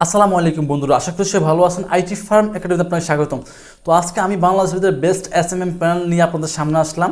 আসসালামু আলাইকুম বন্ধুরা, আশা করি সবাই ভালো আছেন। আইটি ফার্ম একাডেমিতে আপনাকে স্বাগতম। তো আজকে আমি বাংলাদেশের বেস্ট এসএমএম প্যানেল নিয়ে আপনাদের সামনে আসলাম।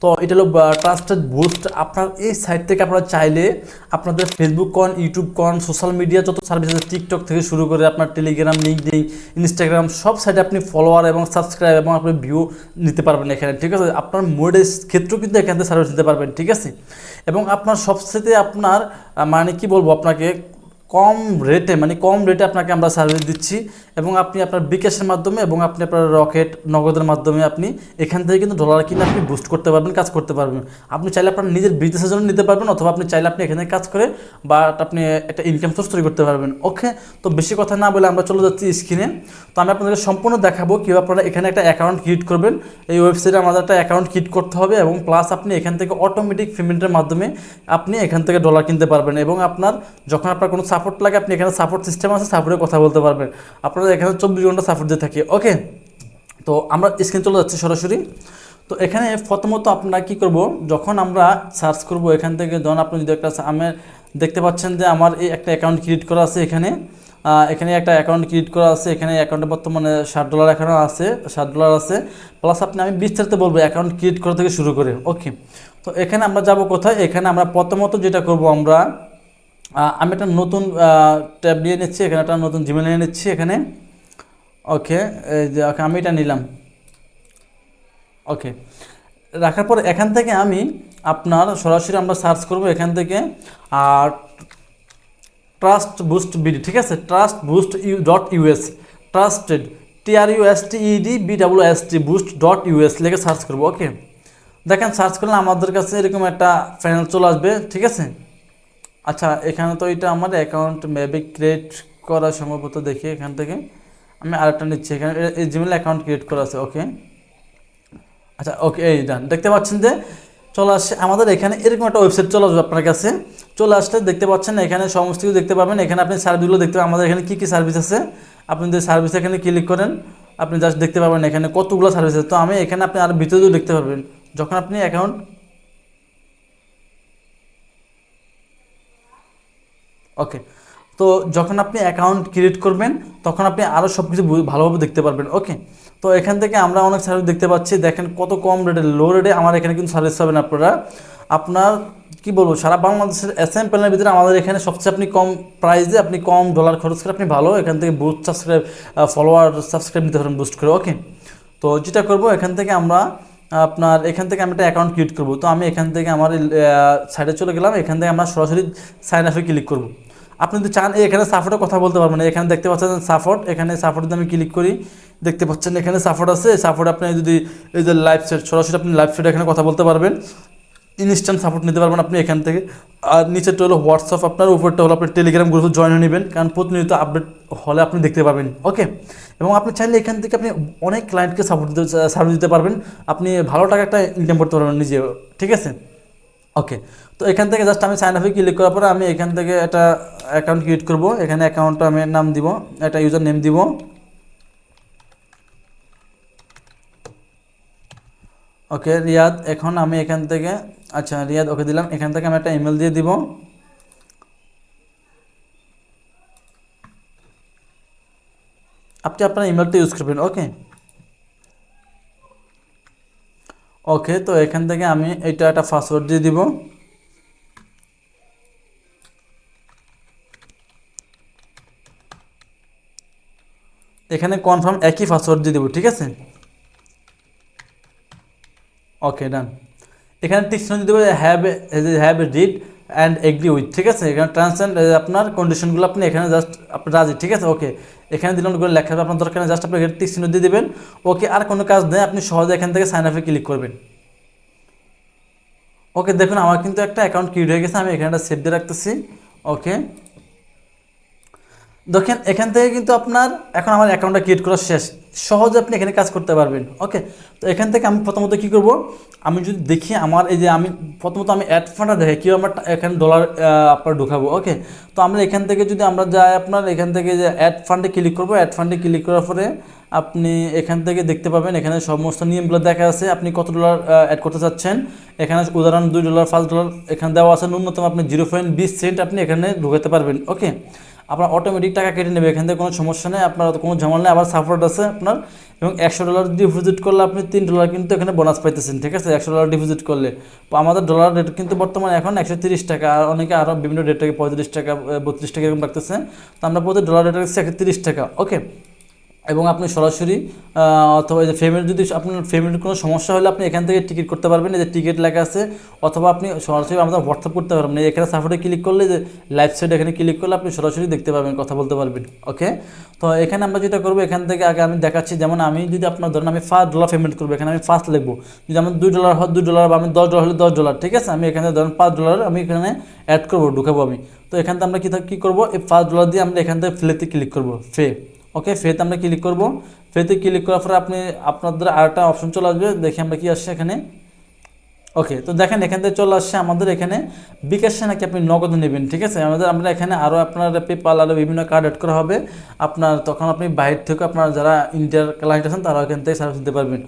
তো এটা হলো ট্রাস্টেড বুস্ট। আপনার এই সাইট থেকে আপনারা চাইলে আপনাদের ফেসবুক কন, ইউটিউব কন, সোশ্যাল মিডিয়া যত সার্ভিস আছে, টিকটক থেকে শুরু করে আপনার টেলিগ্রাম, লিঙ্কডইন, ইনস্টাগ্রাম সব সাইটে আপনি ফলোয়ার এবং সাবস্ক্রাইব এবং আপনি ভিউ নিতে পারবেন এখানে, ঠিক আছে। আপনার মোডের ক্ষেত্রেও কিন্তু এখান থেকে সার্ভিস নিতে পারবেন, ঠিক আছে। এবং আপনার সবচেয়ে আপনার মানে কি বলবো আপনাকে কম রেটে আপনাকে আমরা সার্ভিস দিচ্ছি। এবং আপনি আপনার বিকাশের মাধ্যমে এবং আপনি আপনার রকেট নগদের মাধ্যমে আপনি এখান থেকে কিন্তু ডলার কিনে আপনি বুস্ট করতে পারবেন, কাজ করতে পারবেন। আপনি চাইলে আপনার নিজের বিজনেসের জন্য নিতে পারবেন, অথবা আপনি চাইলে আপনি এখানে কাজ করে বা আপনি একটা ইনকাম সোর্স তৈরি করতে পারবেন। ওকে, তো বেশি কথা না বলে আমরা চলে যাচ্ছি স্ক্রিনে। তো আমি আপনাদেরকে সম্পূর্ণ দেখাবো কীভাবে আপনারা এখানে একটা অ্যাকাউন্ট ক্রিয়েট করবেন। এই ওয়েবসাইটে আমাদের একটা অ্যাকাউন্ট ক্রিয়েট করতে হবে এবং প্লাস আপনি এখান থেকে অটোমেটিক পেমেন্টের মাধ্যমে আপনি এখান থেকে ডলার কিনতে পারবেন। এবং আপনার যখন আপনার কোনো সাপোর্ট লাগে, আপনি এখানে সাপোর্ট সিস্টেম আছে, সাপোর্টে কথা বলতে পারবেন। আপনারা এখানে 24 ঘন্টা সাপোর্ট দিয়ে থাকে। ওকে, তো আমরা স্ক্রিন চলে যাচ্ছি সরাসরি। তো এখানে প্রথমত আপনারা কী করব, যখন আমরা সার্চ করব এখান থেকে, যখন আপনি যদি একটা আমি দেখতে পাচ্ছেন যে আমার এই একটা অ্যাকাউন্ট ক্রিয়েট করা আছে এখানে। এখানে একটা অ্যাকাউন্ট ক্রিয়েট করা আছে। এখানে অ্যাকাউন্টে বর্তমানে $60 এখানেও আছে, $60 আছে। প্লাস আমি বিস্তারিত বলবো অ্যাকাউন্ট ক্রিয়েট করা থেকে শুরু করে। ওকে, তো এখানে আমরা যাব কোথায়? এখানে আমরা প্রথমত যেটা করব, আমি একটা নতুন ট্যাব নিয়ে নিচ্ছি, এখানে একটা নতুন জিমেল নিয়ে নিচ্ছি এখানে। ওকে, এই যে ওকে আমি এটা নিলাম। ওকে, রাখার পর এখান থেকে আমি আপনার সরাসরি আমরা সার্চ করব এখান থেকে আর ট্রাস্ট বুস্ট বিডি, ঠিক আছে। Trust boost .us, trusted TRUSTED boost .us লিখে সার্চ করব। ওকে, দেখেন সার্চ করলে আমাদের কাছে এরকম একটা প্যানেল চলে আসবে, ঠিক আছে। আচ্ছা, এখানে তো এটা আমার অ্যাকাউন্ট মেবি ক্রিয়েট করা সম্ভবত, দেখি এখান থেকে আমি আরেকটা নিচ্ছি। এখানে এই জিমেল অ্যাকাউন্ট ক্রিয়েট করা আছে। ওকে, আচ্ছা ওকে, এই ডান। দেখতে পাচ্ছেন যে চলে আসছে আমাদের এখানে এরকম একটা ওয়েবসাইট চলে আসবে আপনার কাছে। চলে আসলে দেখতে পাচ্ছেন এখানে সমস্ত কিছু দেখতে পাবেন। এখানে আপনি সার্ভিসগুলো দেখতে পাবেন, আমাদের এখানে কী কী সার্ভিস আছে। আপনি যদি সার্ভিস এখানে ক্লিক করেন, আপনি জাস্ট দেখতে পাবেন এখানে কতগুলো সার্ভিস আছে। তো আমি এখানে আপনি আর ভিতরেও দেখতে পারবেন যখন আপনি অ্যাকাউন্ট। ওকে, তো যখন আপনি অ্যাকাউন্ট ক্রিয়েট করবেন তখন আপনি আরও সব কিছু ভালোভাবে দেখতে পারবেন। ওকে, তো এখান থেকে আমরা অনেক সার্ভিস দেখতে পাচ্ছি। দেখেন কত কম রেটে, লো রেটে আমার এখানে কিন্তু সার্ভিস পাবেন আপনারা। আপনার কি বলবো, সারা বাংলাদেশের এসএম প্যানেলের ভিতরে আমাদের এখানে সবচেয়ে আপনি কম প্রাইসে, আপনি কম ডলার খরচ করে আপনি ভালো এখান থেকে বুস্ট সাবস্ক্রাইব, ফলোয়ার সাবস্ক্রাইব নিতে পারেন বুস্ট করে। ওকে, তো যেটা করব এখান থেকে আমরা আপনার এখান থেকে আমি একটা অ্যাকাউন্ট ক্রিয়েট করব। তো আমি এখান থেকে আমার সাইডে চলে গেলাম। এখান থেকে আমরা সরাসরি সাইন আপে ক্লিক করব। আপনি যদি চান এখানে সাপোর্টে কথা বলতে পারবেন। এখানে দেখতে পাচ্ছেন সাপোর্ট, এখানে সাপোর্টে আমি ক্লিক করি, দেখতে পাচ্ছেন এখানে সাপোর্ট আছে। সাপোর্ট আপনি যদি এই যে লাইভ সেট, সরাসরি আপনি লাইভ সেট এখানে কথা বলতে পারবেন, ইনস্ট্যান্ট সাপোর্ট নিতে পারবেন আপনি এখান থেকে। আর নিচেরটা হলো হোয়াটসঅ্যাপ, আপনার উপরটা হলো আপনি টেলিগ্রাম গ্রুপে জয়েন হয়ে নেবেন, কারণ প্রতিনিয়ত আপডেট হলে আপনি দেখতে পাবেন। ওকে, এবং আপনি চাইলে এখান থেকে আপনি অনেক ক্লায়েন্টকে সার্ভিস দিতে পারবেন, আপনি ভালো টাকা একটা ইনকাম করতে পারবেন নিজে, ঠিক আছে। ওকে, তো এখান থেকে জাস্ট আমি সাইন আপে ক্লিক করার পরে আমি এখান থেকে একটা অ্যাকাউন্ট ক্রিয়েট করব। এখানে অ্যাকাউন্টটা আমি নাম দিব, একটা ইউজার নেম দিব। ওকে, রিয়াদ। এখন আমি এখান থেকে, আচ্ছা রিয়াদ ওকে দিলাম। এখান থেকে আমি একটা ইমেল দিয়ে দিব। আপনি আপনার ইমেলটা ইউজ করবেন। ওকে, ওকে, তো এখান থেকে আমি এটা একটা পাসওয়ার্ড দিয়ে দিব। এখানে কনফার্ম একই পাসওয়ার্ড দিয়ে দেবো, ঠিক আছে। ওকে, ডান। এখানে টিকস দিতে হবে have read and agree with, ঠিক আছে। এখানে টার্মস অ্যান্ড আপনার কন্ডিশনগুলো আপনি এখানে জাস্ট আপনি রাজি, ঠিক আছে। ওকে, এখানে দিলাম করে লেখা হবে আপনার দরকার, জাস্ট আপনি এখানে টিক চিহ্ন দিয়ে দেবেন। ওকে, আর কোনো কাজ নেই, আপনি সহজে এখান থেকে সাইন আপে ক্লিক করবেন। ওকে, দেখুন আমার কিন্তু একটা অ্যাকাউন্ট ক্রিয়েট হয়ে গেছে, আমি এখানে একটা সেভ দিয়ে রাখতেছি। ওকে, দেখেন এখান থেকে কিন্তু আপনার এখন আমার অ্যাকাউন্টটা ক্রিয়েট করা শেষ, সহজে আপনি এখানে কাজ করতে পারবেন। ওকে, তো এখান থেকে আমি প্রথমত কী করব, আমি যদি দেখি আমার এই যে আমি প্রথমত আমি অ্যাড ফান্ডটা দেখি কীভাবে আমার এখানে ডলার আপনার ঢুকাবো। ওকে, তো আমরা এখান থেকে যদি আমরা যাই আপনার এখান থেকে যে অ্যাড ফান্ডে ক্লিক করবো, অ্যাড ফান্ডে ক্লিক করার পরে আপনি এখান থেকে দেখতে পাবেন এখানে সমস্ত নিয়মগুলো দেখা আছে, আপনি কত ডলার অ্যাড করতে চাচ্ছেন। এখানে উদাহরণ $2, $5 এখানে দেওয়া আছে। ন্যূনতম আপনি 0.20 সেন্ট আপনি এখানে ঢুকাতে পারবেন। ওকে, আপনার অটোমেটিক টাকা কেটে নেবে, এখান থেকে কোনো সমস্যা নেই, আপনার কোনো ঝামেলা নেই। আবার সাপোর্ট আছে আপনার, এবং $100 ডিপোজিট করলে আপনি $3 কিন্তু এখানে বোনাস পাইতেছেন, ঠিক আছে, $100 ডিপোজিট করলে। তো আমাদের ডলার রেট কিন্তু বর্তমানে এখন 130 টাকা, আর অনেকে আরও বিভিন্ন রেট থেকে 35 টাকা 32 টাকা এরকম রাখতেছে। তো আমরা প্রতি ডলার রেট রাখছি 130 টাকা, ওকে। এবং আপনি সরাসরি অথবা এই যে ফ্যামিলির, যদি আপনার ফ্যামিলির কোনো সমস্যা হলে আপনি এখান থেকে টিকিট করতে পারবেন, এই যে টিকিট লেখা আছে, অথবা আপনি সরাসরি আমাদের হোয়াটসঅ্যাপ করতে পারবেন। এখানে সাপোর্টে ক্লিক করলে, যে লাইভ সাইড এখানে ক্লিক করলে আপনি সরাসরি দেখতে পারবেন, কথা বলতে পারবেন, ওকে। তো এখানে আমরা যেটা করবো, এখান থেকে আগে আমি দেখাচ্ছি, যেমন আমি যদি আপনার ধরেন আমি $5 পেমেন্ট করবো, এখানে আমি ফার্স্ট লিখবো। যদি আমার $2 হয় $2, বা আমি $10 হলে $10, ঠিক আছে। আমি এখানে ধরেন $5 আমি এখানে অ্যাড করবো, ঢুকাবো আমি। তো এখান থেকে আমরা কী করবো, এই $5 দিয়ে আমরা এখান থেকে ফ্লেতে ক্লিক করবো, ফে, ওকে। ফেতে আমরা ক্লিক করব। ফেতে ক্লিক করার পরে আপনাদের আরেকটা অপশন চলে আসবে, দেখি আমরা কি আসছে এখানে, ওকে। তো দেখেন এখান থেকে চলে আসছে আমাদের এখানে বিকাশে নাকি আপনি নগদ নেবেন, ঠিক আছে। আমরা এখানে আরও আপনার পেপাল আরও বিভিন্ন কার্ড অ্যাড করা হবে আপনার, তখন আপনি বাইরে থেকে আপনার যারা ইন্ডিয়ার ক্লায়েন্ট আছেন তারা এখান থেকে সার্ভিস দিতে পারবেন,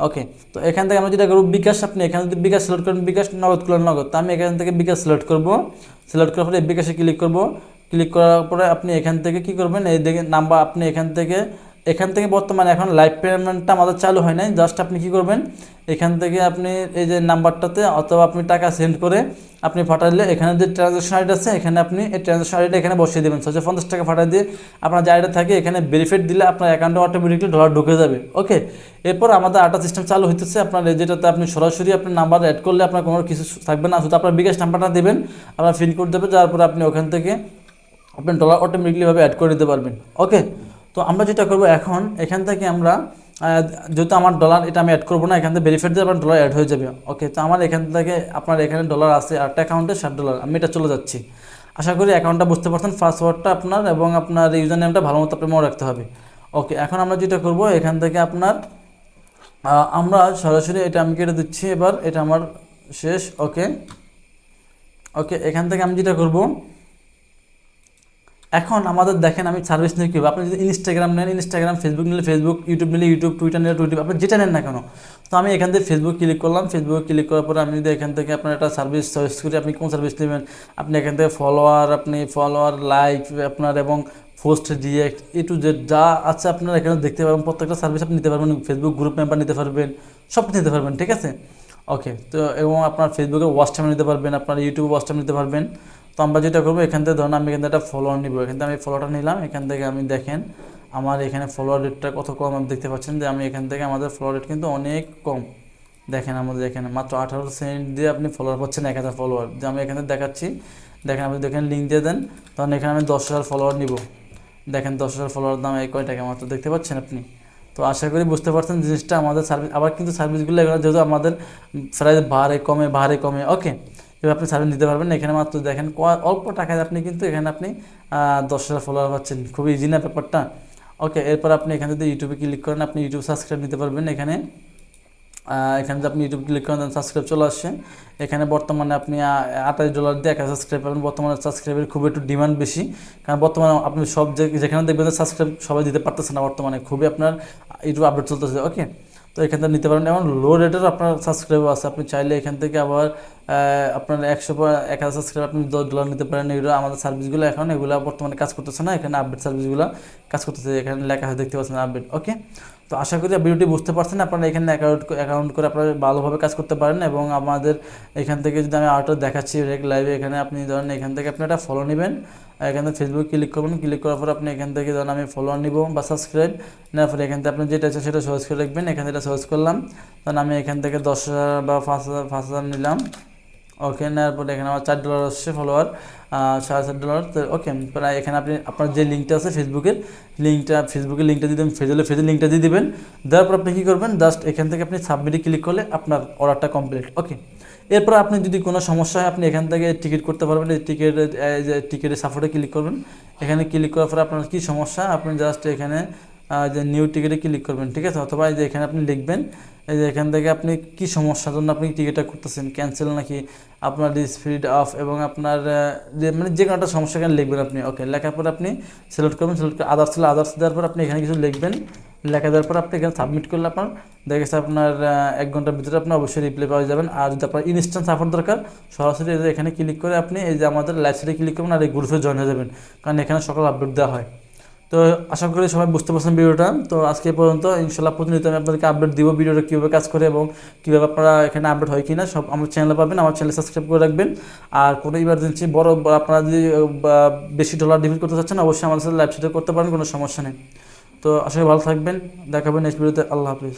ওকে। তো এখান থেকে আমরা যেটা করবো, বিকাশ, আপনি এখানে যদি বিকাশ সিলেক্ট করেন, বিকাশ, নগদ করলেন নগদ। তো আমি এখান থেকে বিকাশ সিলেক্ট করব। সিলেক্ট করার পরে বিকাশে ক্লিক করব। ক্লিক করার পরে আপনি এখান থেকে কি করবেন, এই দেখে নাম্বার, আপনি এখান থেকে বর্তমানে এখন লাইভ পেমেন্টটা আমাদের চালু হয় নাই। জাস্ট আপনি কি করবেন, এখান থেকে আপনি এই যে নাম্বারটাতে, অথবা আপনি টাকা সেন্ড করে আপনি পাঠালে, এখানে যে ট্রানজ্যাকশন আইডি আছে, এখানে আপনি এই ট্রানজ্যাকশন আইডিটা এখানে বসিয়ে দেবেন। 650 টাকা পাঠিয়ে দিয়ে আপনার যে আইডিটা থাকে এখানে ভেরিফাইড দিলে আপনার অ্যাকাউন্টে অটোমেটিকলি ডলার ঢুকে যাবে, ওকে। এরপর আমাদের আটা সিস্টেম চালু হইতেছে, আপনার যেটাতে আপনি সরাসরি আপনার নাম্বার অ্যাড করলে আপনার কোনো কিছু থাকবে না, শুধু আপনার বিকাশ নাম্বারটা দেবেন, আপনার পিন কোড দেবেন, যার পরে আপনি ওখান থেকে আপনি ডলার অটোমেটিকলিভাবে অ্যাড করে দিতে পারবেন, ওকে। তো আমরা যেটা করবো এখন, এখান থেকে আমরা যেহেতু আমার ডলার এটা আমি অ্যাড করবো না, এখান থেকে ভেরিফাইড দিয়ে আপনার ডলার অ্যাড হয়ে যাবে, ওকে। তো আমার এখান থেকে আপনার এখানে ডলার আছে, আরেকটা অ্যাকাউন্টে $60, আমি এটা চলে যাচ্ছি। আশা করি অ্যাকাউন্টটা বুঝতে পারছেন, পাসওয়ার্ডটা আপনার এবং আপনার ইউজার নেমটা ভালো মতো আপনি মনে রাখতে হবে, ওকে। এখন আমরা যেটা করবো, এখান থেকে আপনার আমরা সরাসরি এটা আমি কেটে দিচ্ছি, এবার এটা আমার শেষ, ওকে। ওকে, এখান থেকে আমি যেটা করবো, এখন আমাদের দেখেন আমি সার্ভিস নিয়ে কী হবে। আপনি যদি ইনস্টাগ্রাম নেন ইনস্টাগ্রাম, ফেসবুক নিলে ফেসবুক, ইউটিউব নিলে ইউটিউব, টুইটার নিলে টুইটার, আপনি যেটা নেন না কেন। তো আমি এখান থেকে ফেসবুক ক্লিক করলাম। ফেসবুক ক্লিক করার পরে আমি যদি এখান থেকে আপনার একটা সার্ভিস চয়েস করি, আপনি কোন সার্ভিস নেবেন, আপনি এখান থেকে ফলোয়ার, লাইক আপনার, এবং post, react, A to Z যা আছে আপনার এখানে দেখতে পারবেন। প্রত্যেকটা সার্ভিস আপনি নিতে পারবেন, ফেসবুক গ্রুপ মেম্বার নিতে পারবেন, সব নিতে পারবেন, ঠিক আছে, ওকে। তো এবং আপনার ফেসবুকে ওয়াচ টাইম নিতে পারবেন, আপনার ইউটিউবে ওয়াচ টাইম নিতে পারবেন। তো আমরা যেটা করবো, এখান থেকে ধরুন আমি এখান থেকে একটা ফলোয়ার নিব, এখান থেকে আমি ফলোয়ারটা নিলাম। এখান থেকে আমি দেখেন আমার এখানে ফলোয়ার রেটটা কত কম, আপনি দেখতে পাচ্ছেন যে আমি এখান থেকে আমাদের ফলোয়ার রেট কিন্তু অনেক কম। দেখেন আমাদের এখানে মাত্র 18 সেন্ট দিয়ে আপনি ফলোয়ার পাচ্ছেন, 1000 ফলোয়ার, যে আমি এখানে দেখাচ্ছি। দেখেন আপনি দেখেন লিঙ্ক দিয়ে দেন, তখন এখানে আমি 10,000 ফলোয়ার নিব। দেখেন 10,000 ফলোয়ার দাম এই কয় টাকা মাত্র, দেখতে পাচ্ছেন আপনি। তো আশা করি বুঝতে পারছেন জিনিসটা। আমাদের সার্ভিস আবার কিন্তু সার্ভিসগুলো এগুলো যেহেতু আমাদের প্রায় ভারে কমে, ওকে। এবার আপনি সার্ভিস নিতে পারবেন। এখানে মাত্র দেখেন অল্প টাকায় আপনি কিন্তু এখানে আপনি 10,000 ফলোয়ার পাচ্ছেন, খুবই ইজি না ব্যাপারটা, ওকে। এরপর আপনি এখানে যদি ইউটিউবে ক্লিক করেন, আপনি ইউটিউব সাবস্ক্রাইব নিতে পারবেন। এখানে যদি আপনি ইউটিউব ক্লিক করেন, সাবস্ক্রাইব চলে আসছে। এখানে বর্তমানে আপনি $28 দিয়ে 1000 সাবস্ক্রাইব পাবেন। বর্তমানে সাবস্ক্রাইবের খুব একটু ডিমান্ড বেশি, কারণ বর্তমানে আপনি সব যেখানে দেখবেন সাবস্ক্রাইব সবাই দিতে পারতেছে না, বর্তমানে খুবই আপনার ইউটিউব আপডেট চলতেছে, ওকে। তো এখান থেকে নিতে পারেন, এবং লো রেটেরও আপনার সাবস্ক্রাইবার আছে। আপনি চাইলে এখান থেকে আবার আপনার 1000 সাবস্ক্রাইব আপনি $10 নিতে পারেন। এগুলো আমাদের সার্ভিসগুলো এখন এগুলো বর্তমানে কাজ করতেছে না, এখানে আপডেট সার্ভিসগুলো কাজ করতেছে, এখানে লেখা আছে, দেখতে পাচ্ছেন আপডেট, ওকে। তো আশা করি ভিডিওটি বুঝতে পারছেন। আপনারা এখানে অ্যাকাউন্ট করে আপনারা ভালোভাবে কাজ করতে পারেন। এবং আমাদের এখান থেকে যদি আমি আরও দেখাচ্ছি লাইভে, এখানে আপনি ধরেন এখান থেকে আপনি একটা ফলো নেবেন। এখানে ফেসবুক ক্লিক করবেন, ক্লিক করার পর আপনি এখান থেকে ধরেন আমি ফলোয়ার নিব বা সাবস্ক্রাইব নেওয়ার পরে এখান থেকে আপনি যেটা আছে সেটা সহজ করে রাখবেন। এখানে এটা সহজ করলাম, তখন আমি এখান থেকে 10,000 বা 5,000 নিলাম, ওকে। নেওয়ার পরে এখানে আমার $4 আসছে ফলোয়ার, $7.5, তো ওকে। প্রায় এখানে আপনি আপনার যে লিঙ্কটা আছে ফেসবুকের লিঙ্কটা দিয়ে দেবেন, ফেজের লিঙ্কটা দিয়ে দেবেন। দেওয়ার পর আপনি কী করবেন, জাস্ট এখান থেকে আপনি সাবমিটে ক্লিক করলে আপনার অর্ডারটা কমপ্লিট, ওকে। এরপর আপনি যদি কোনো সমস্যা হয় আপনি এখান থেকে টিকিট করতে পারবেন। এই টিকিটের সাপোর্টে ক্লিক করবেন। এখানে ক্লিক করার পরে আপনার কী সমস্যা, আপনি জাস্ট এখানে যে নিউ টিকিটে ক্লিক করবেন, ঠিক আছে। অথবা এই যে এখানে আপনি লিখবেন, এই যে এখান থেকে আপনি কী সমস্যার জন্য আপনি টিকিটটা করতেছেন, ক্যান্সেল নাকি আপনার স্পিড অফ, এবং আপনার মানে যে কোনো একটা সমস্যা এখানে লিখবেন আপনি, ওকে। লেখার পর আপনি সিলেক্ট করবেন, সিলেক্ট করে আদার্স দেওয়ার পর আপনি এখানে কিছু লিখবেন। লেখা দেওয়ার পর আপনি এখানে সাবমিট করলে আপনার দেখা গেছে আপনার 1 ঘন্টার ভিতরে আপনি অবশ্যই রিপ্লাই পাওয়া যাবেন। আর যদি আপনার ইনস্ট্যান্ট সাপোর্ট দরকার, সরাসরি এই যে এখানে ক্লিক করে আপনি এই যে আমাদের লাইভ সাইটে ক্লিক করবেন আর এই গ্রুপে জয়েন হয়ে যাবেন, কারণ এখানে সকল আপডেট দেওয়া হয়। তো আশা করি সবাই বুঝতে পারছেন ভিডিওটা। তো আজকে এই পর্যন্ত, ইনশাল্লাহ প্রতিনিয়ত আমি আপনাদেরকে আপডেট দিব ভিডিওটা কীভাবে কাজ করে এবং কীভাবে আপনারা এখানে আপডেট হয় কিনা সব আমার চ্যানেলে পাবেন। আমার চ্যানেল সাবস্ক্রাইব করে রাখবেন। আর কোনো ইমার্জেন্সি বড় আপনারা যদি বেশি ডলার ডিপোজিট করতে চাচ্ছেন, অবশ্যই আমাদের সাথে লাইভ সাথে করতে পারেন, কোনো সমস্যা নেই। তো আসলে ভালো থাকবেন, দেখাবেন নেক্সট ভিডিওতে। আল্লাহ হাফিজ।